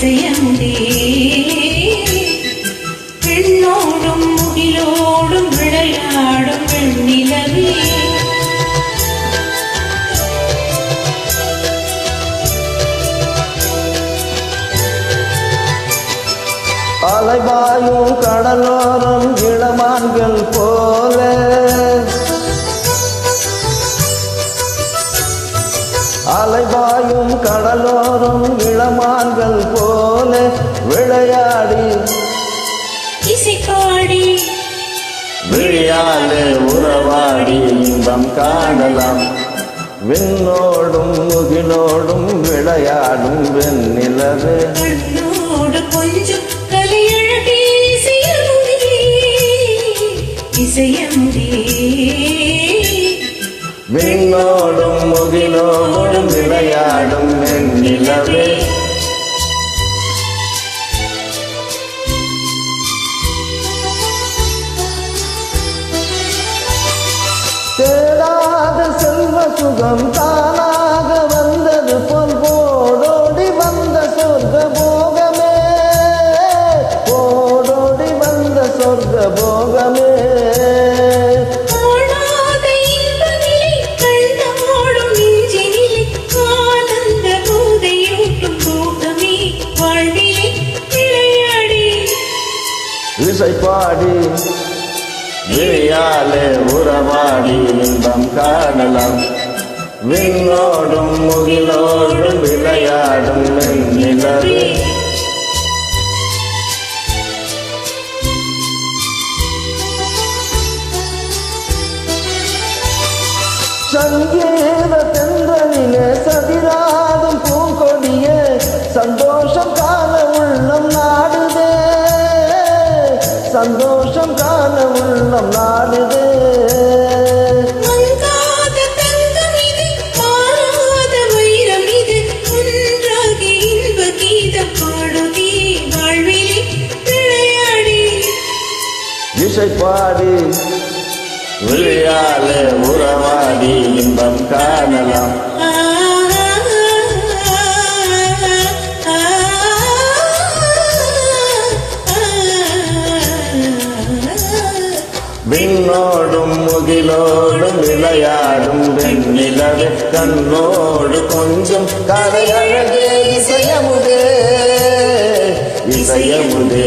இசையமுதே பெண்ணோடும் முகிலோடும் விளையாடும் வெண்ணிலவே அலைபாயும் கடலோரம் இளமான்கள் போல அலைபாயும் கடலோரம் இளமான்கள் போல விளையாடி இசைப்பாடி விழியாலே உறவாடி இன்பம் காணலாம் விண்ணோடும் முகிலோடும் விளையாடும் வெண்ணிலவே கண்ணோடு கொஞ்சம் கலையழகே இசையமுதே விண்ணோடும் முகிலோடும் விளையாடும் வெண்ணிலவே தேடாத செல்வ சுகம் தானாக வந்தது போல் போடோடி வந்த சொர்க்க போகமே போடோடி வந்த சொர்க்க போகமே இசைப்பாடி விழியாலே உறவாடி இன்பம் காணலாம் விண்ணோடும் முகிலோடும் விளையாடும் வெண்ணிலவே சங்கீத தென்றலிலே சதிராதும் பூங்கொடியே சந்தோஷம் காண உள்ளம் நாடுதே சந்தோஷம் காண உள்ளம் நாடுதே இசைப்பாடி விளையாலே உறவாடி இன்பம் காணலாம் விண்ணோடும் முகிலோடும் விளையாடும் வெண்ணிலவே கண்ணோடு கொஞ்சம் கலையழகே இசையமுதே இசையமுதே